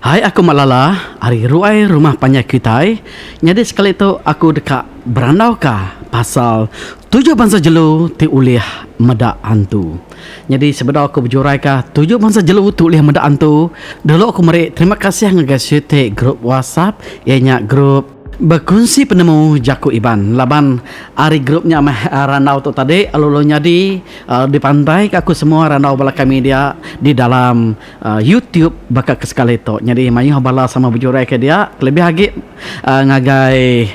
Hai, aku Malala, hari ruai rumah panjang kita. Jadi sekali itu aku dekat berandau ka pasal 7 bangsa jelu ti ulih medak hantu. Jadi sebenarnya aku berjurai ka 7 bangsa jelu ti ulih medak hantu. Dulu aku meri terima kasih ngagas te grup WhatsApp, ianya grup berkunci penemu Jaku Iban. Laban hari grupnya mah randau tu tadi alulunya di pantai aku semua randau bala kami dia di dalam YouTube bakal ke sekali tu. Jadi mayu bala sama berjurai ke dia lebih lagi ngagai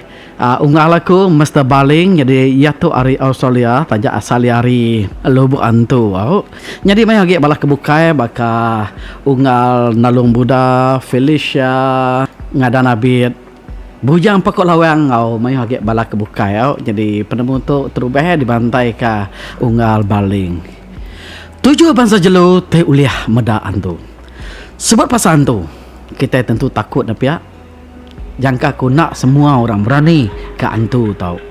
unggal aku Mr. Baling. Jadi ia tu hari Australia tajak asal hari Lubuk Antu. Jadi mayu lagi bala kebukai bakal unggal Nalung Buddha, Felicia, ngada Nabit bujang pakok lawang au mayu agak bala kebukai au. Jadi penemu tu terubah dibantai ka unggal Baling. 7 bangsa jelu te uliah meda antu. Sebab pasal antu kita tentu takut tapi ya. Jangka aku nak semua orang berani ke antu tau.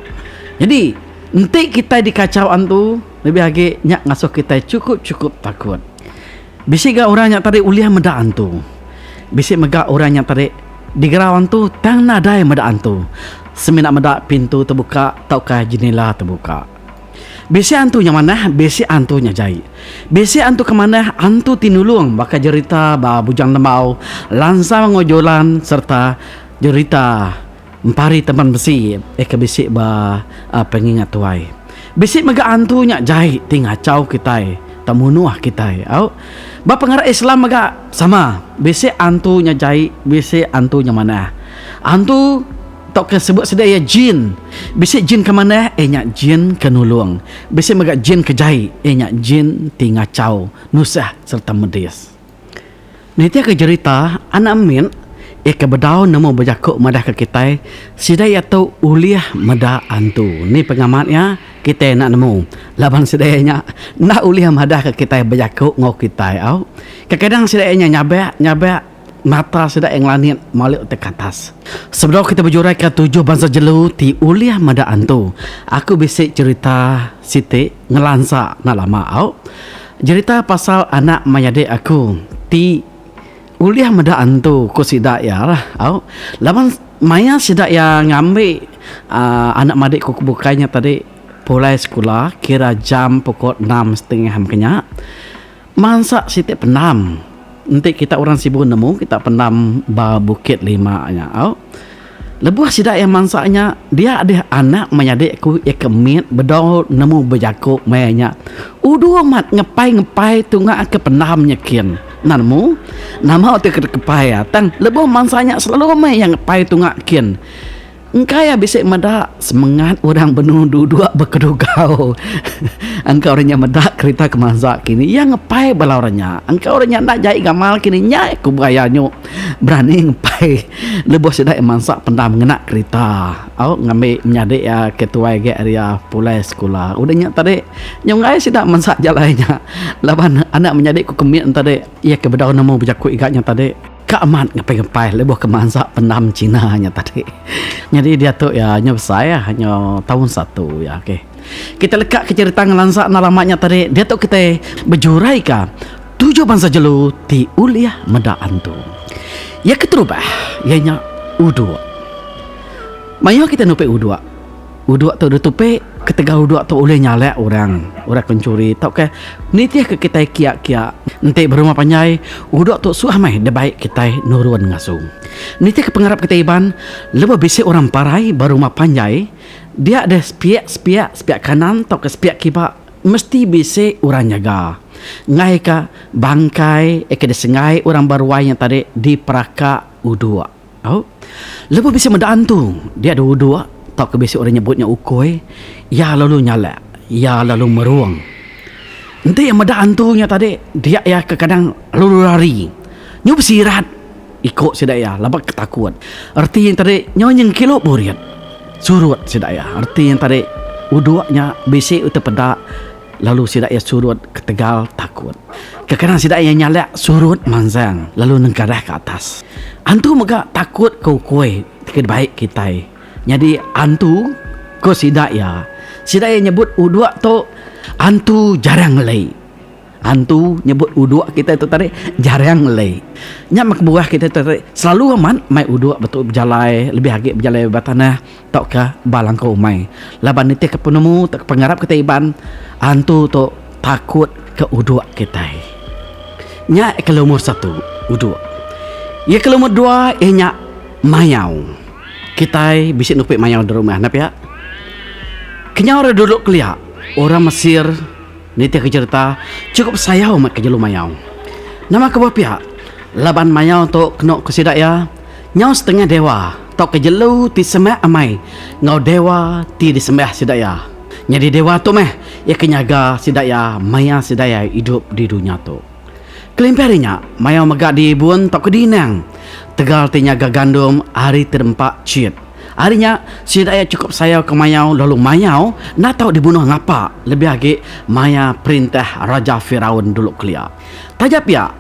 Jadi nanti kita dikacau antu lebih lagi nyak ngasuh kita cukup takut. Bisi ga orang yang tadi uliah meda antu. Bisi mega orang yang tadi di gerawan tu tang nadai meda antu. Semina meda pintu terbuka taukah jendela terbuka. Besi antunya mana? Besi antunya jai. Besi antu ke mana? Antu tinulung baka jerita ba bujang lemau, lansa ngojolan serta jerita empari teman besi ke besi ba pengingat tuai. Besi mega antunya jai tingacau kita. Tamunuah kita au ba pengarah Islam mega sama besi antunya jai besi antunya mana antu tok sebut sedaya jin besi jin ke mana nya jin kenulung besi mega jin ke jai nya jin tingacau nusah serta medis nanti ke cerita anak min ke bedau nemu berjakuk madah ke kita sidai atau uliah meda antu ni pengamatnya kita nak nemu laban sidainya nak uliah madah ke kita berjakuk ngau kita au kadang sidainya nyabak mata sidai yang langit malik ke atas sebelum kita berjurai ke 7 bangsa jelu ti uliah meda antu aku bisik cerita siti ngelansa nak lama au cerita pasal anak mayade aku ti uliah meda antu ko sidak ya lah au laban maya sidak ya ngambil anak madik ko bukanya tadi pulai sekolah kira jam pukul 6:30 hamkenya mansak sitik penam nanti kita orang sibuk nemu kita penam ba bukit 5 nya au lebuh sidak yang mansaknya dia ada anak menyadik ku kemit bedol nemu berjakuk mayanya udu mat ngepai tungak ke penam nyekin nanamu nama otak kepai tang lebuh mansanya selalu mai yang ngepai tungak kin engkaya bisik meda semangat orang benuh dua berkedugau engkau orangnya meda kereta ke mansak kini yang ngepai bala orangnya engkau orangnya nak jahit gamal kini nyai ku bayarnya berani ngepai lebuh sedai mansak pendam ngenak kereta au ngambil menyadik ya ketua ge area pulai sekolah udahnya tadi nyong ai sidak mansak jalannya laban anak menyadik ku kemit tadi ia ke bedau nemu berjakuk igatnya tadi keamat ngepai lebuh ke mansak pendam Cina nya tadi. Jadi dia tu ya hanya saya hanya tahun 1 ya okey. Kita lekat ke cerita ngelansak nalamatnya tadi. Dia tu kita berjurai ka 7 bangsa jelu ti uliah meda antu. Ya keterubah ianya U2. Mayo kita nupe U2. U2 tu tupe ketika U2 tu oleh nyalek orang pencuri tau ke ni tiah ke kita kia nanti berumah panjai U2 tu suah mai de baik kita nurun ngasuh ni tiah ke pengarap kita iban lebih bisi orang parai berumah panjai dia ada spiak kanan tau ke spiak kiba mesti bisi orang jaga ngai ka bangkai ke desengai orang baruai yang tadi di peraka U2 oh lebih bisi medaan tu dia ada U2 tak kebiasa orang nyebutnya ukoi ya lalu nyala ya lalu meruang nanti yang meda antunya tadi dia ya kadang lalu lari nyu bersirat ikut sidak ya labak ketakuan arti yang tadi nyonyeng kilo buriat surut sidak ya arti yang tadi uduaknya bisi uta pedak lalu sidak ya surut ketegal takut kadang sidak ya nyala surut manzang lalu nengkadah ke atas antu mega takut kau ukoi tiket baik kita jadi antu ko sidak ya nyebut U2 tu antu jarang lei hantu nyebut uduk kita itu tadi jarang lei. Nya mak buah kita itu tadi selalu aman mai uduk betul berjalai lebih agak berjalai batanah tok ke balang kau mai. Laban niti ke penemu tak pengarap kita iban hantu tok takut ke uduk kita. Nya kalau umur 1 uduk. Ya kalau umur 2 nya mayau. Kita bisa nupik mayau di rumah napa ya? Kenyau orang duduk kelia. Orang Mesir niti ke cerita cukup sayau mak kejelu mayau. Nama ke pihak laban mayau tu kena kesidak ya. Nyau setengah dewa tok kejelu ti sembah amai. Ngau dewa ti disembah sidaya. Jadi dewa tu meh ya kenyaga sidaya maya sidaya hidup di dunia tu. Kelimperinya mayau megak di bun tok kedinang. Tegal ti nyaga gandum hari terempat cit. Harinya sidaya cukup sayau ke mayau lalu mayau nak tahu dibunuh ngapa lebih lagi maya perintah Raja Firaun dulu kelia. Tajap ya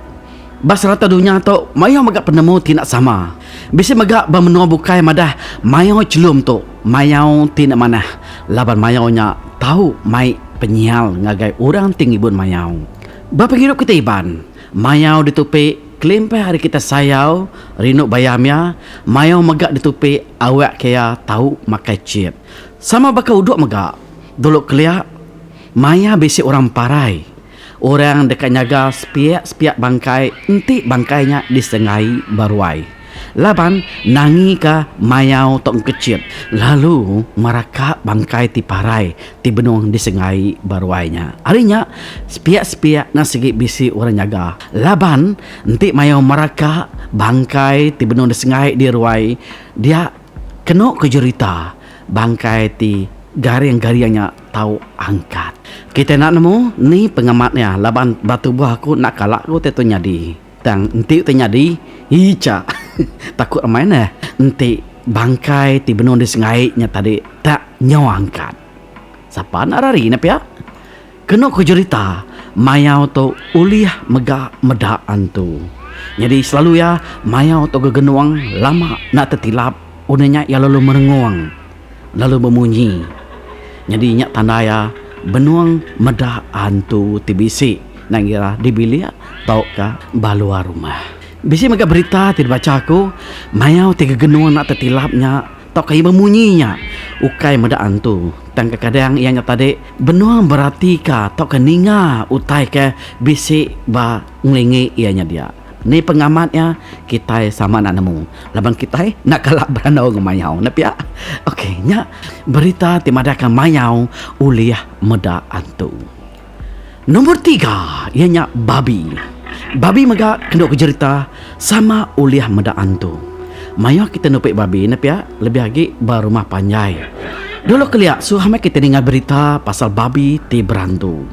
bas rata dunia tu mayau megak penemu tidak sama. Bisa megak bermenua bukai madah mayau celum tu mayau tidak mana. Laban mayaunya tahu mai penyial ngagai orang tinggi bun mayau. Bapa hidup kita iban mayau ditupi kelimpai hari kita sayau rinuk bayamnya mayau megak ditupi awak kaya tahu makai cip sama bakal uduk megak dulu kelia maya besi orang parai orang dekat nyaga sepiak bangkai enti bangkainya disengai baruai laban nangi ka mayau tok kecil lalu meraka bangkai ti parai ti benung disengai baruainya harinya sepiak na segi bisi orang nyaga laban enti mayau meraka bangkai ti benung disengai di ruai dia kena kejerita bangkai ti garing-garingnya tahu angkat kita nak nemu ni pengamatnya laban batu buah aku nak kalak aku tetu nyadi tang enti tu nyadi ica takut main enti bangkai ti benung disengai nya tadi tak nyawa angkat siapa nak rari napa ya kena kejerita mayau tu uliah megah medaan tu jadi selalu ya mayau tu gegenuang lama nak tertilap unenya ya lalu merenguang lalu memunyi jadi nyak tanda ya benuang medaan tu tibisi nangira dibilia tau ka baluar rumah bisi mega berita tidak baca aku mayau tiga genuang nak tertilapnya tau kai memunyinya ukai medaan tu tang kadang ianya tadi benuang berarti ka tau keninga utai ke bisi ba ngelingi ianya dia ni pengamatnya kita sama nak nemu laban kita nak kalak berandau ke mayau napa ya okey nya berita timadakan mayau uliah medaan tu. Nombor 3 ianya babi mega kena kejerita sama uliah medaan tu mayau kita nupik babi napa ya lebih lagi berumah panjai dulu keliak suhamai kita dengar berita pasal babi ti berantu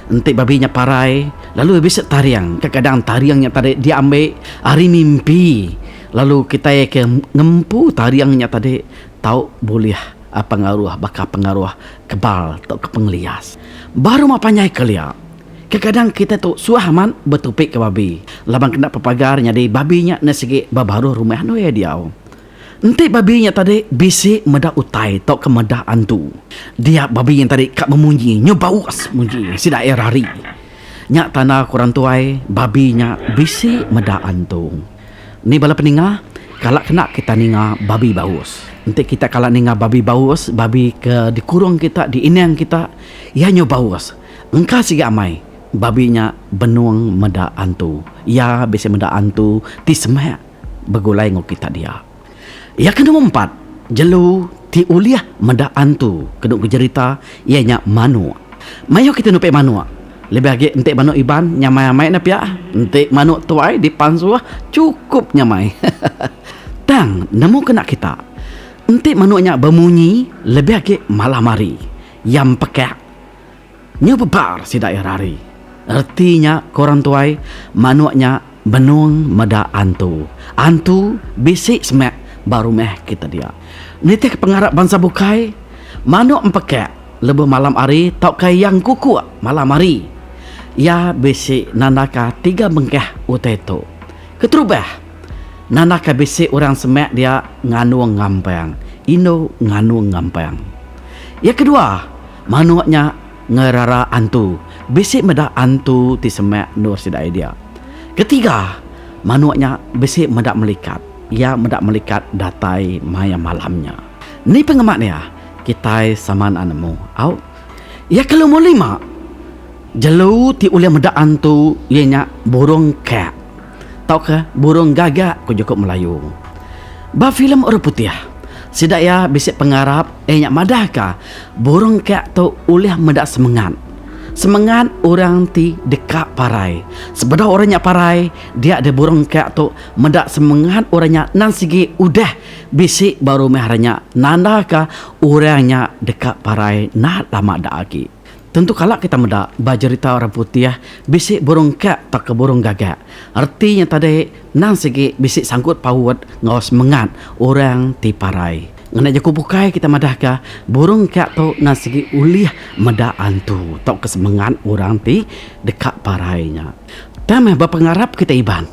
enti babinya parai lalu bisa tariang kadang tariangnya tadi dia ambil hari mimpi lalu kita ke ngempu tariangnya tadi tahu boleh pengaruh bakal pengaruh kebal atau kepenglias baru mapanyai kelia kadang kita tu suahaman betupik ke babi labang kena papagarnya di babinya nasigi babaru rumah no ya dia enti babinya tadi bisi meda utai tok ke medaan tu dia babi yang tadi kak memunyi nyobaus munyi si daerah hari nyak tanah kurang tuai babinya bisi medaan tu ni bala peninga kalak kena kita ninga babi baus enti kita kalak ninga babi baus babi ke dikurung kita di inang kita ya nyobaus engka siga amai babinya benuang medaan tu ya bisi medaan tu ti semak begulai ngok kita dia. Ya kedua 4 jelu ti uliah medaan tu keduk kejerita ianya manu mayo kita nupe manu lebih lagi entek manu iban nyamai mai na pia entek manu tuai di pansuah cukup nyamai tang nemu kena kita entek manunya bermunyi lebih lagi malam hari yang pekak nyebebar si daerah hari artinya korang tuai manunya benung medaan tu antu bisik semak baru meh kita dia niti pengarap bangsa bukai manuk empekek lebih malam hari tau kai yang kuku malam hari ya besi nanaka 3 bengkeh uteto keterubah nanaka besi orang semek dia nganu ngampang ino nganu ngampang ya kedua manuknya ngerara antu. Bisik meda antu ti semak nur sidai dia. Ketiga, manuaknya bisik meda melikat. Ia meda melikat datai maya malamnya. Ni pengematnya, kita saman anemu. Au. Ya kalau mau lima, jelu ti ulia meda antu ianya burung cat. Tahu ke burung gagak ko cukup Melayu. Ba filem orang putih. Sidaya bisik pengarap ianya madahka burung cat tu ulia meda semangat. Semangat orang ti dekat parai. Sebedah orangnya parai, dia ada burung cat tu meda semangat orangnya nan sigi udah bisik baru meharanya nandaka orangnya dekat parai nak lama dak lagi. Tentu kalau kita meda bajerita orang putih bisik burung cat tak ke burung gagak. Artinya tadi nan segi bisik sangkut paut ngawas mengat orang ti parai. Ngana jaku bukai kita madahka burung cat tu nan segi uliah meda antu tak ke semangat orang ti dekat parainya. Tamah berpengarap kita iban.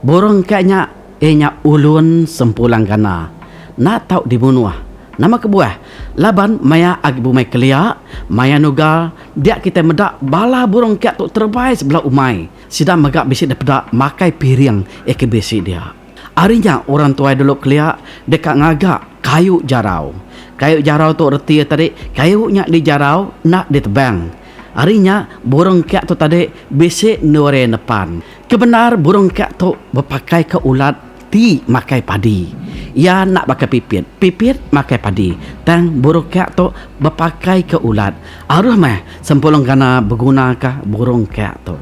Burung catnya enya ulun sempulang kana. Nak tahu dibunuh. Nama kebuah laban maya agi bumai kelia maya nugal dia kita medak bala burung cat tu terbaik sebelah umai sidang megak bisik daripada makai piring ke bisik dia. Arinya orang tua dulu kelia dekat ngagak kayu jarau tu reti tadi kayunya di jarau nak ditebang. Arinya burung cat tu tadi bisik nore depan kebenar burung cat tu berpakai ke ulat ti makai padi. Ya nak pakai pipit makai padi. Tang burung cat tu berpakai ke ulat. Aruh mah sempulung kana bergunakah burung cat tu.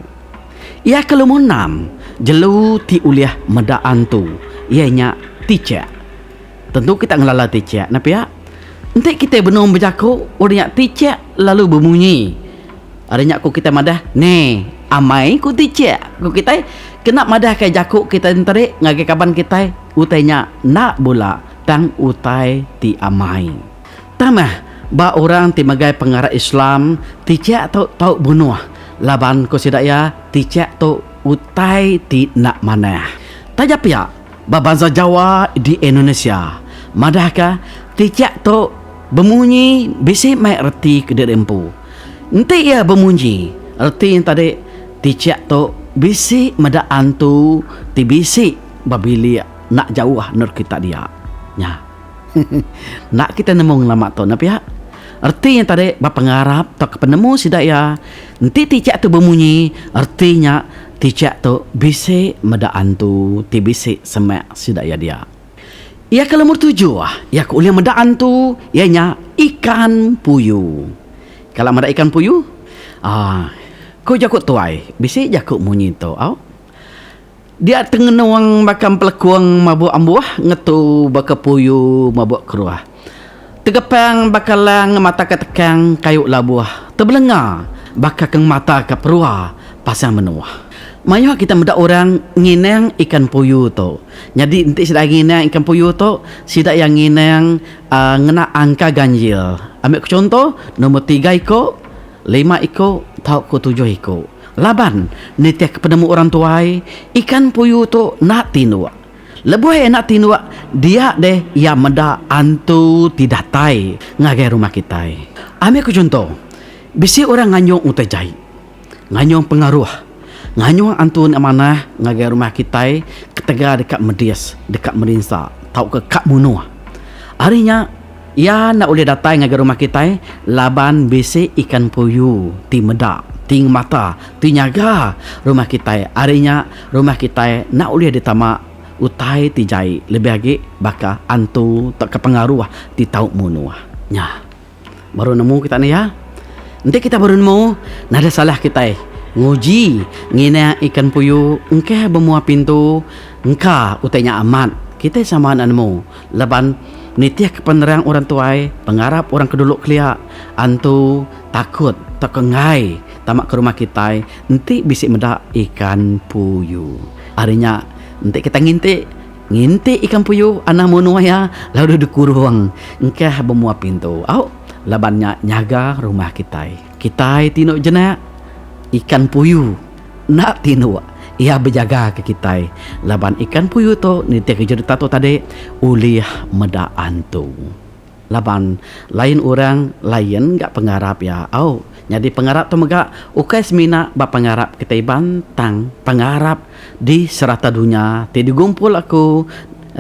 Ya kalau munam jelu ti uliah meda antu. Ianya ticak. Tentu kita ngelala ticak. Napa ya? Nanti kita benung berjaku orangnya ticak lalu berbunyi. Adanya ku kita madah, ne amai ku ticak. Ku kita kena madah kai jakuk kita tarik ngage kaban kita utainya nak bola tang utai ti amai. Tamah ba orang ti magai pengarah Islam ticak tau bunuh. Laban ko sidaya ticak tu utai ti nak manah. Tajap ya ba bangsa Jawa di Indonesia. Madahkah ticak tu bemunyi bisik mai reti ke derempu. Nanti ia bemunyi erti yang tadi ticak tu bisik meda antu ti bisik babili nak jauh nur kita dia nya. Nak kita nemu lama tu napa ya erti yang tadi ba pengarap tak penemu sidaya nanti ticak tu bemunyi artinya ticak tu bisik meda antu ti bisik semak sidaya dia. Ia kalau nomor 7 ia kuliah meda antu ianya ikan puyuh. Kalau ada ikan puyuh, kau jakut tuai, bisik jakut munyi tu. Dia tengenuang bakam pelekuang mabuk ambuah, ngetu baka puyuh mabuk keruah. Tegepang bakalang mata ketekang kayu labuah. Terbelengar baka keng mata ke peruah pasang menuah. Mayuh kita meda orang nginang ikan puyuh tu. Jadi nanti sidak nginang ikan puyuh tu, sidak yang nginang ngena angka ganjil. Ambil contoh, nombor 3 iko, 5 iko, tau ko 7 iko. Laban, nitiak penemu orang tuai, ikan puyuh tu nak tinua. Lebih nak tinua, dia deh ia meda antu tidak tai ngagai rumah kita. Ambil contoh, bisi orang nganyong utajai, nganyong pengaruh. Nganyong antun amanah ngagai rumah kita ketega dekat Medias, dekat Merinsa, tau ke Kak Munuh. Harinya ia nak boleh datang ngagai rumah kita laban bisi ikan puyuh ti meda, ting mata, ti nyaga rumah kita. Harinya rumah kita nak boleh ditama utai ti jai lebih lagi baka antu tak kepengaruh ti tau Munuh. Nya. Baru nemu kita ni ya. Nanti kita baru nemu nada salah kita. Nguji ngina ikan puyuh engkau bermuah pintu engkau utainya amat kita sama anmu leban nitiah kepenerang orang tuai pengarap orang keduluk kelia antu takut terkengai tamak ke rumah kita nanti bisik meda ikan puyuh. Harinya nanti kita nginti ikan puyuh anak munuh ya lalu duduk kurung engkau bermuah pintu lebannya nyaga rumah kita tinuk jenak ikan puyuh nak tinua ia berjaga ke kita laban ikan puyuh tu ni tiak cerita tu tadi uliah meda antu laban lain orang lain gak pengarap ya Jadi pengarap tu megak ukai semina ba pengarap kita bantang pengarap di serata dunia. Ti digumpul aku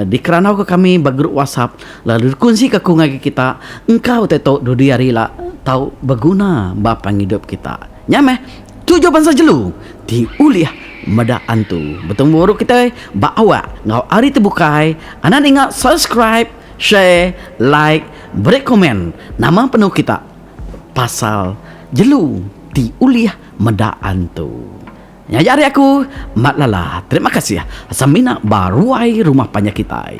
di keranau ke kami bagrup WhatsApp lalu kunci ke ngagi kita engkau teto dudi hari la tau berguna ba panghidup kita. Nyameh 7 bangsa jelu di uliah mada antu. Betul baru kita ba awak ngau hari terbukai. Anak ingat subscribe, share, like, beri komen nama penuh kita pasal jelu di uliah medaan tu. Nyajari aku Mat Lala. Terima kasih ya. Samina baruai rumah panjang kita.